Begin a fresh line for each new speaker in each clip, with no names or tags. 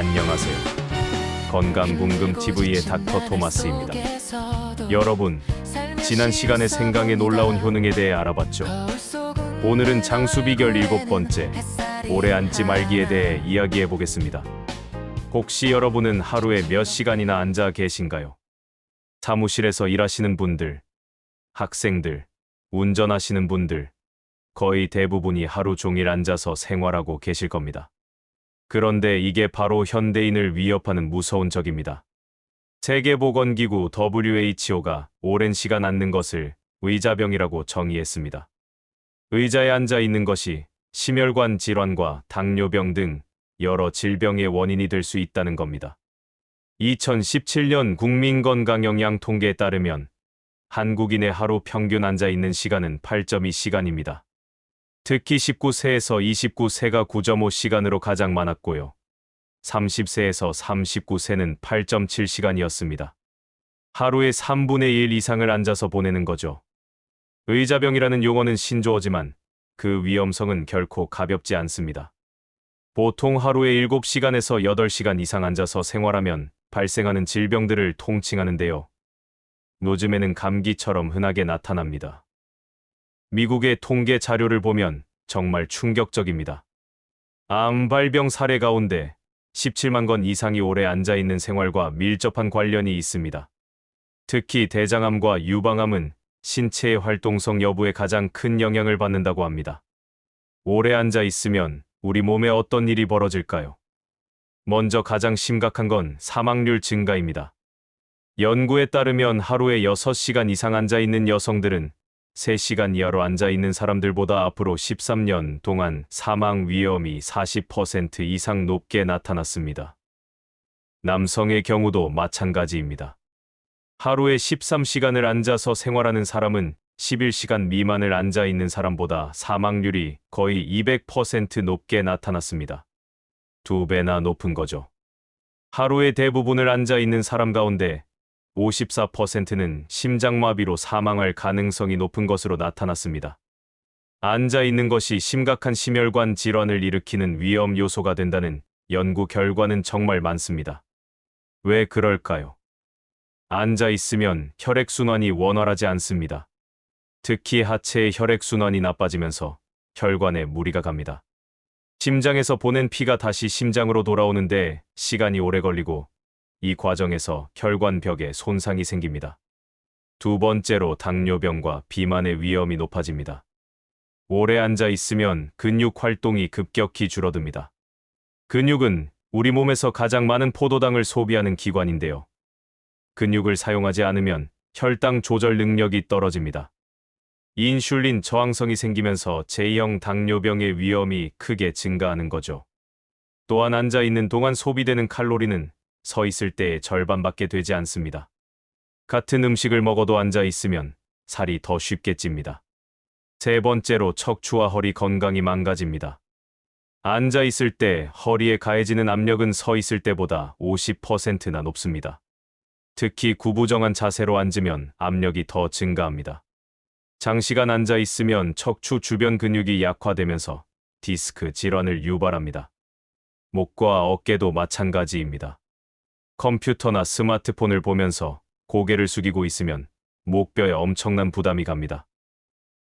안녕하세요. 건강궁금TV의 닥터 토마스입니다. 여러분, 지난 시간에 생강의 놀라운 효능에 대해 알아봤죠? 오늘은 장수 비결 7번째, 오래 앉지 말기에 대해 이야기해 보겠습니다. 혹시 여러분은 하루에 몇 시간이나 앉아 계신가요? 사무실에서 일하시는 분들, 학생들, 운전하시는 분들, 거의 대부분이 하루 종일 앉아서 생활하고 계실 겁니다. 그런데 이게 바로 현대인을 위협하는 무서운 적입니다. 세계보건기구 WHO가 오랜 시간 앉는 것을 의자병이라고 정의했습니다. 의자에 앉아 있는 것이 심혈관 질환과 당뇨병 등 여러 질병의 원인이 될 수 있다는 겁니다. 2017년 국민건강영양 통계에 따르면 한국인의 하루 평균 앉아 있는 시간은 8.2시간입니다. 특히 19세에서 29세가 9.5시간으로 가장 많았고요. 30세에서 39세는 8.7시간이었습니다. 하루에 3분의 1 이상을 앉아서 보내는 거죠. 의자병이라는 용어는 신조어지만 그 위험성은 결코 가볍지 않습니다. 보통 하루에 7시간에서 8시간 이상 앉아서 생활하면 발생하는 질병들을 통칭하는데요. 요즘에는 감기처럼 흔하게 나타납니다. 미국의 통계 자료를 보면 정말 충격적입니다. 암 발병 사례 가운데 17만 건 이상이 오래 앉아있는 생활과 밀접한 관련이 있습니다. 특히 대장암과 유방암은 신체의 활동성 여부에 가장 큰 영향을 받는다고 합니다. 오래 앉아 있으면 우리 몸에 어떤 일이 벌어질까요? 먼저 가장 심각한 건 사망률 증가입니다. 연구에 따르면 하루에 6시간 이상 앉아있는 여성들은 3시간 이하로 앉아있는 사람들보다 앞으로 13년 동안 사망 위험이 40% 이상 높게 나타났습니다. 남성의 경우도 마찬가지입니다. 하루에 13시간을 앉아서 생활하는 사람은 11시간 미만을 앉아있는 사람보다 사망률이 거의 200% 높게 나타났습니다. 2배나 높은 거죠. 하루의 대부분을 앉아있는 사람 가운데 54%는 심장마비로 사망할 가능성이 높은 것으로 나타났습니다. 앉아 있는 것이 심각한 심혈관 질환을 일으키는 위험 요소가 된다는 연구 결과는 정말 많습니다. 왜 그럴까요? 앉아 있으면 혈액순환이 원활하지 않습니다. 특히 하체의 혈액순환이 나빠지면서 혈관에 무리가 갑니다. 심장에서 보낸 피가 다시 심장으로 돌아오는데 시간이 오래 걸리고 이 과정에서 혈관벽에 손상이 생깁니다. 두 번째로 당뇨병과 비만의 위험이 높아집니다. 오래 앉아 있으면 근육 활동이 급격히 줄어듭니다. 근육은 우리 몸에서 가장 많은 포도당을 소비하는 기관인데요. 근육을 사용하지 않으면 혈당 조절 능력이 떨어집니다. 인슐린 저항성이 생기면서 제2형 당뇨병의 위험이 크게 증가하는 거죠. 또한 앉아 있는 동안 소비되는 칼로리는 서 있을 때의 절반밖에 되지 않습니다. 같은 음식을 먹어도 앉아 있으면 살이 더 쉽게 찝니다. 세 번째로 척추와 허리 건강이 망가집니다. 앉아 있을 때 허리에 가해지는 압력은 서 있을 때보다 50%나 높습니다. 특히 구부정한 자세로 앉으면 압력이 더 증가합니다. 장시간 앉아 있으면 척추 주변 근육이 약화되면서 디스크 질환을 유발합니다. 목과 어깨도 마찬가지입니다. 컴퓨터나 스마트폰을 보면서 고개를 숙이고 있으면 목뼈에 엄청난 부담이 갑니다.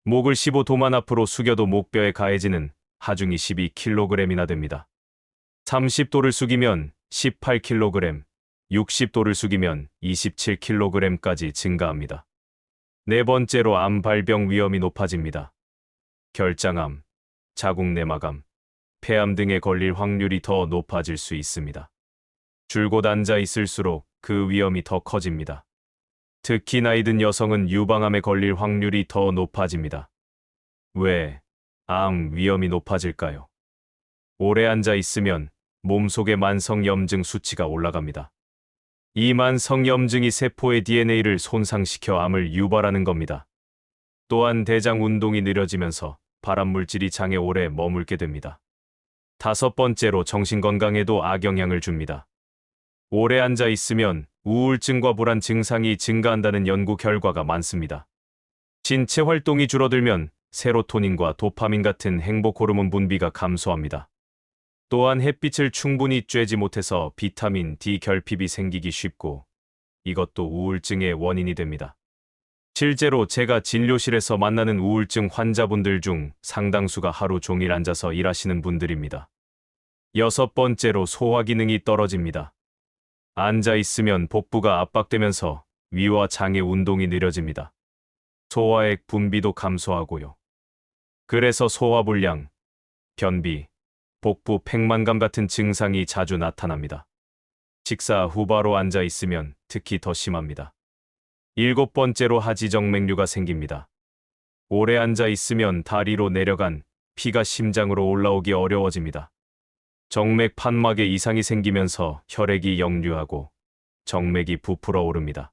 목을 15도만 앞으로 숙여도 목뼈에 가해지는 하중이 12kg이나 됩니다. 30도를 숙이면 18kg, 60도를 숙이면 27kg까지 증가합니다. 네 번째로 암 발병 위험이 높아집니다. 결장암, 자궁내막암, 폐암 등에 걸릴 확률이 더 높아질 수 있습니다. 줄곧 앉아 있을수록 그 위험이 더 커집니다. 특히 나이 든 여성은 유방암에 걸릴 확률이 더 높아집니다. 왜 암 위험이 높아질까요? 오래 앉아 있으면 몸속의 만성염증 수치가 올라갑니다. 이 만성염증이 세포의 DNA를 손상시켜 암을 유발하는 겁니다. 또한 대장 운동이 느려지면서 발암물질이 장에 오래 머물게 됩니다. 다섯 번째로 정신건강에도 악영향을 줍니다. 오래 앉아 있으면 우울증과 불안 증상이 증가한다는 연구 결과가 많습니다. 신체 활동이 줄어들면 세로토닌과 도파민 같은 행복 호르몬 분비가 감소합니다. 또한 햇빛을 충분히 쬐지 못해서 비타민 D 결핍이 생기기 쉽고 이것도 우울증의 원인이 됩니다. 실제로 제가 진료실에서 만나는 우울증 환자분들 중 상당수가 하루 종일 앉아서 일하시는 분들입니다. 6번째로 소화 기능이 떨어집니다. 앉아 있으면 복부가 압박되면서 위와 장의 운동이 느려집니다. 소화액 분비도 감소하고요. 그래서 소화불량, 변비, 복부 팽만감 같은 증상이 자주 나타납니다. 식사 후 바로 앉아 있으면 특히 더 심합니다. 7번째로 하지정맥류가 생깁니다. 오래 앉아 있으면 다리로 내려간 피가 심장으로 올라오기 어려워집니다. 정맥 판막에 이상이 생기면서 혈액이 역류하고 정맥이 부풀어 오릅니다.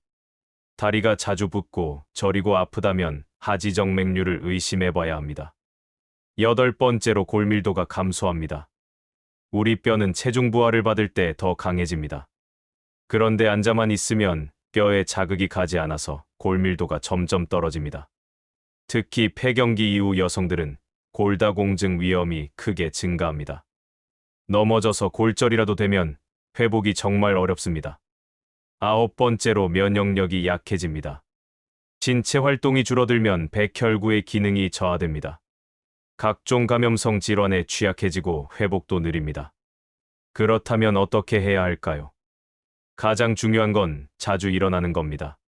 다리가 자주 붓고 저리고 아프다면 하지정맥류를 의심해 봐야 합니다. 8번째로 골밀도가 감소합니다. 우리 뼈는 체중 부하를 받을 때 더 강해집니다. 그런데 앉아만 있으면 뼈에 자극이 가지 않아서 골밀도가 점점 떨어집니다. 특히 폐경기 이후 여성들은 골다공증 위험이 크게 증가합니다. 넘어져서 골절이라도 되면 회복이 정말 어렵습니다. 9번째로 면역력이 약해집니다. 신체 활동이 줄어들면 백혈구의 기능이 저하됩니다. 각종 감염성 질환에 취약해지고 회복도 느립니다. 그렇다면 어떻게 해야 할까요? 가장 중요한 건 자주 일어나는 겁니다.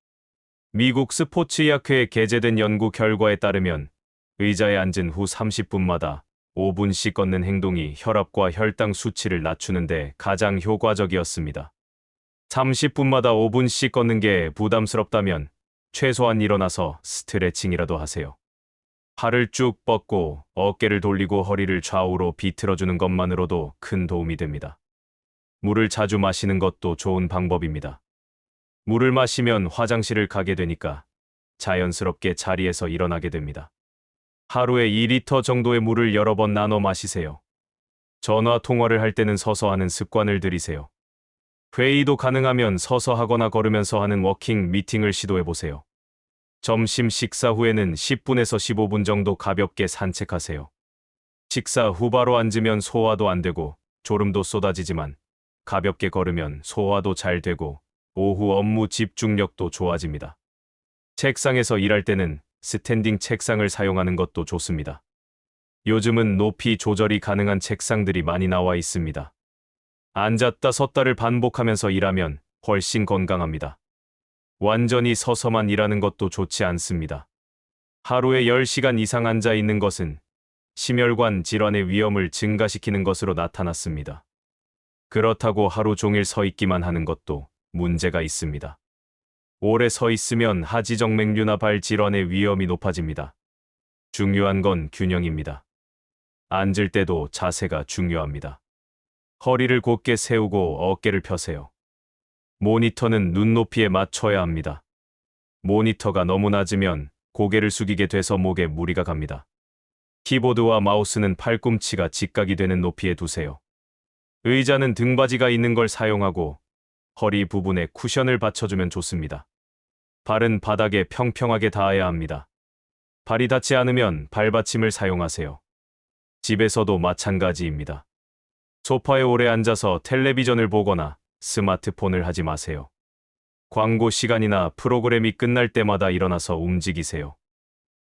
미국 스포츠의학회에 게재된 연구 결과에 따르면 의자에 앉은 후 30분마다 5분씩 걷는 행동이 혈압과 혈당 수치를 낮추는데 가장 효과적이었습니다. 30분마다 5분씩 걷는 게 부담스럽다면 최소한 일어나서 스트레칭이라도 하세요. 팔을 쭉 뻗고 어깨를 돌리고 허리를 좌우로 비틀어주는 것만으로도 큰 도움이 됩니다. 물을 자주 마시는 것도 좋은 방법입니다. 물을 마시면 화장실을 가게 되니까 자연스럽게 자리에서 일어나게 됩니다. 하루에 2리터 정도의 물을 여러 번 나눠 마시세요. 전화 통화를 할 때는 서서 하는 습관을 들이세요. 회의도 가능하면 서서 하거나 걸으면서 하는 워킹 미팅을 시도해 보세요. 점심 식사 후에는 10분에서 15분 정도 가볍게 산책하세요. 식사 후 바로 앉으면 소화도 안 되고 졸음도 쏟아지지만 가볍게 걸으면 소화도 잘 되고 오후 업무 집중력도 좋아집니다. 책상에서 일할 때는 스탠딩 책상을 사용하는 것도 좋습니다. 요즘은 높이 조절이 가능한 책상들이 많이 나와 있습니다. 앉았다 섰다를 반복하면서 일하면 훨씬 건강합니다. 완전히 서서만 일하는 것도 좋지 않습니다. 하루에 10시간 이상 앉아 있는 것은 심혈관 질환의 위험을 증가시키는 것으로 나타났습니다. 그렇다고 하루 종일 서 있기만 하는 것도 문제가 있습니다. 오래 서 있으면 하지정맥류나 발 질환의 위험이 높아집니다. 중요한 건 균형입니다. 앉을 때도 자세가 중요합니다. 허리를 곧게 세우고 어깨를 펴세요. 모니터는 눈높이에 맞춰야 합니다. 모니터가 너무 낮으면 고개를 숙이게 돼서 목에 무리가 갑니다. 키보드와 마우스는 팔꿈치가 직각이 되는 높이에 두세요. 의자는 등받이가 있는 걸 사용하고 허리 부분에 쿠션을 받쳐주면 좋습니다. 발은 바닥에 평평하게 닿아야 합니다. 발이 닿지 않으면 발받침을 사용하세요. 집에서도 마찬가지입니다. 소파에 오래 앉아서 텔레비전을 보거나 스마트폰을 하지 마세요. 광고 시간이나 프로그램이 끝날 때마다 일어나서 움직이세요.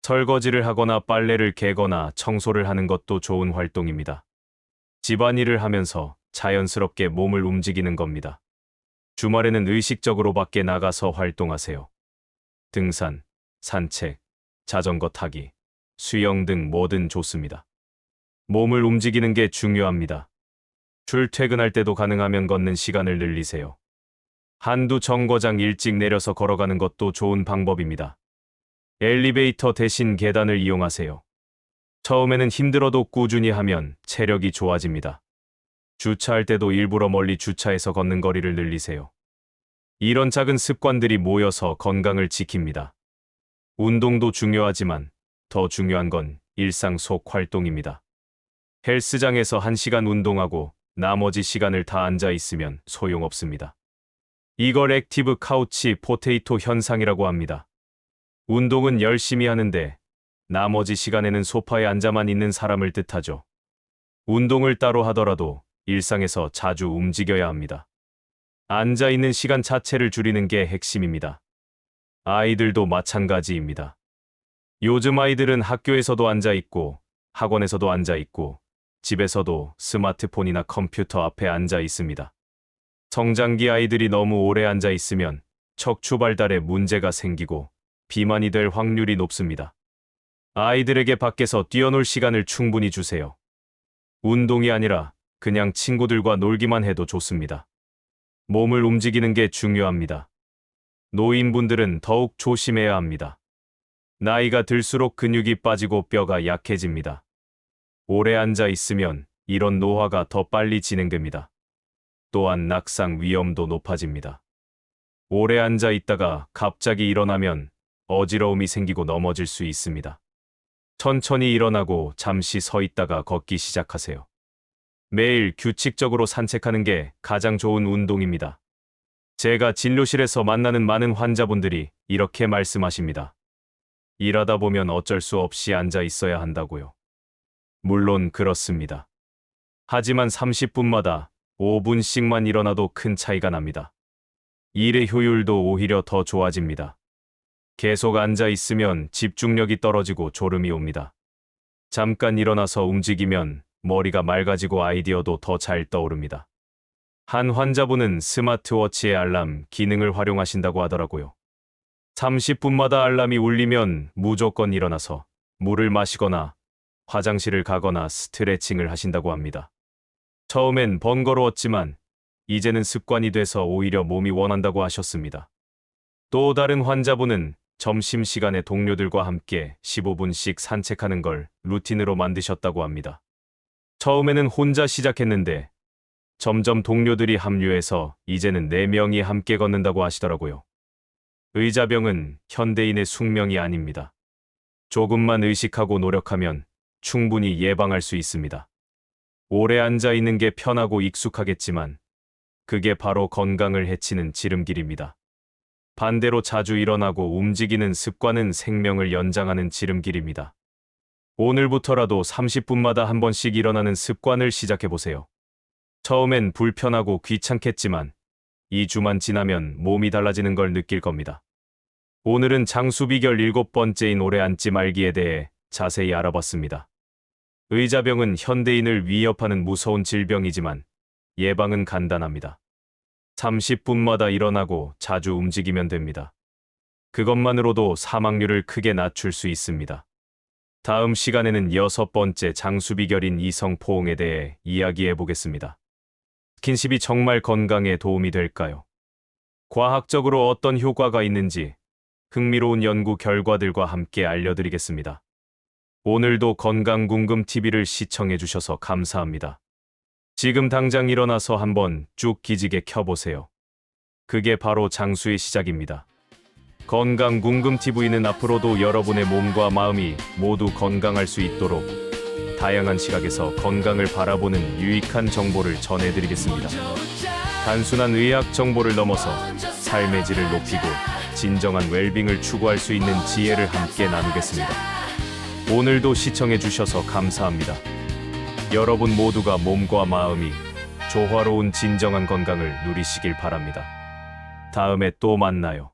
설거지를 하거나 빨래를 개거나 청소를 하는 것도 좋은 활동입니다. 집안일을 하면서 자연스럽게 몸을 움직이는 겁니다. 주말에는 의식적으로 밖에 나가서 활동하세요. 등산, 산책, 자전거 타기, 수영 등 뭐든 좋습니다. 몸을 움직이는 게 중요합니다. 출퇴근할 때도 가능하면 걷는 시간을 늘리세요. 한두 정거장 일찍 내려서 걸어가는 것도 좋은 방법입니다. 엘리베이터 대신 계단을 이용하세요. 처음에는 힘들어도 꾸준히 하면 체력이 좋아집니다. 주차할 때도 일부러 멀리 주차해서 걷는 거리를 늘리세요. 이런 작은 습관들이 모여서 건강을 지킵니다. 운동도 중요하지만 더 중요한 건 일상 속 활동입니다. 헬스장에서 1시간 운동하고 나머지 시간을 다 앉아 있으면 소용없습니다. 이걸 액티브 카우치 포테이토 현상이라고 합니다. 운동은 열심히 하는데 나머지 시간에는 소파에 앉아만 있는 사람을 뜻하죠. 운동을 따로 하더라도 일상에서 자주 움직여야 합니다. 앉아 있는 시간 자체를 줄이는 게 핵심입니다. 아이들도 마찬가지입니다. 요즘 아이들은 학교에서도 앉아 있고, 학원에서도 앉아 있고, 집에서도 스마트폰이나 컴퓨터 앞에 앉아 있습니다. 성장기 아이들이 너무 오래 앉아 있으면 척추 발달에 문제가 생기고 비만이 될 확률이 높습니다. 아이들에게 밖에서 뛰어놀 시간을 충분히 주세요. 운동이 아니라 그냥 친구들과 놀기만 해도 좋습니다. 몸을 움직이는 게 중요합니다. 노인분들은 더욱 조심해야 합니다. 나이가 들수록 근육이 빠지고 뼈가 약해집니다. 오래 앉아 있으면 이런 노화가 더 빨리 진행됩니다. 또한 낙상 위험도 높아집니다. 오래 앉아 있다가 갑자기 일어나면 어지러움이 생기고 넘어질 수 있습니다. 천천히 일어나고 잠시 서 있다가 걷기 시작하세요. 매일 규칙적으로 산책하는 게 가장 좋은 운동입니다. 제가 진료실에서 만나는 많은 환자분들이 이렇게 말씀하십니다. 일하다 보면 어쩔 수 없이 앉아 있어야 한다고요. 물론 그렇습니다. 하지만 30분마다 5분씩만 일어나도 큰 차이가 납니다. 일의 효율도 오히려 더 좋아집니다. 계속 앉아 있으면 집중력이 떨어지고 졸음이 옵니다. 잠깐 일어나서 움직이면 머리가 맑아지고 아이디어도 더 잘 떠오릅니다. 한 환자분은 스마트워치의 알람 기능을 활용하신다고 하더라고요. 30분마다 알람이 울리면 무조건 일어나서 물을 마시거나 화장실을 가거나 스트레칭을 하신다고 합니다. 처음엔 번거로웠지만 이제는 습관이 돼서 오히려 몸이 원한다고 하셨습니다. 또 다른 환자분은 점심시간에 동료들과 함께 15분씩 산책하는 걸 루틴으로 만드셨다고 합니다. 처음에는 혼자 시작했는데 점점 동료들이 합류해서 이제는 4명이 함께 걷는다고 하시더라고요. 의자병은 현대인의 숙명이 아닙니다. 조금만 의식하고 노력하면 충분히 예방할 수 있습니다. 오래 앉아 있는 게 편하고 익숙하겠지만 그게 바로 건강을 해치는 지름길입니다. 반대로 자주 일어나고 움직이는 습관은 생명을 연장하는 지름길입니다. 오늘부터라도 30분마다 한 번씩 일어나는 습관을 시작해보세요. 처음엔 불편하고 귀찮겠지만 2주만 지나면 몸이 달라지는 걸 느낄 겁니다. 오늘은 장수 비결 7번째인 오래 앉지 말기에 대해 자세히 알아봤습니다. 의자병은 현대인을 위협하는 무서운 질병이지만 예방은 간단합니다. 30분마다 일어나고 자주 움직이면 됩니다. 그것만으로도 사망률을 크게 낮출 수 있습니다. 다음 시간에는 6번째 장수 비결인 이성 포옹에 대해 이야기해 보겠습니다. 스킨십이 정말 건강에 도움이 될까요? 과학적으로 어떤 효과가 있는지 흥미로운 연구 결과들과 함께 알려드리겠습니다. 오늘도 건강궁금TV를 시청해 주셔서 감사합니다. 지금 당장 일어나서 한번 쭉 기지개 켜보세요. 그게 바로 장수의 시작입니다. 건강궁금TV는 앞으로도 여러분의 몸과 마음이 모두 건강할 수 있도록 다양한 시각에서 건강을 바라보는 유익한 정보를 전해드리겠습니다. 단순한 의학 정보를 넘어서 삶의 질을 높이고 진정한 웰빙을 추구할 수 있는 지혜를 함께 나누겠습니다. 오늘도 시청해 주셔서 감사합니다. 여러분 모두가 몸과 마음이 조화로운 진정한 건강을 누리시길 바랍니다. 다음에 또 만나요.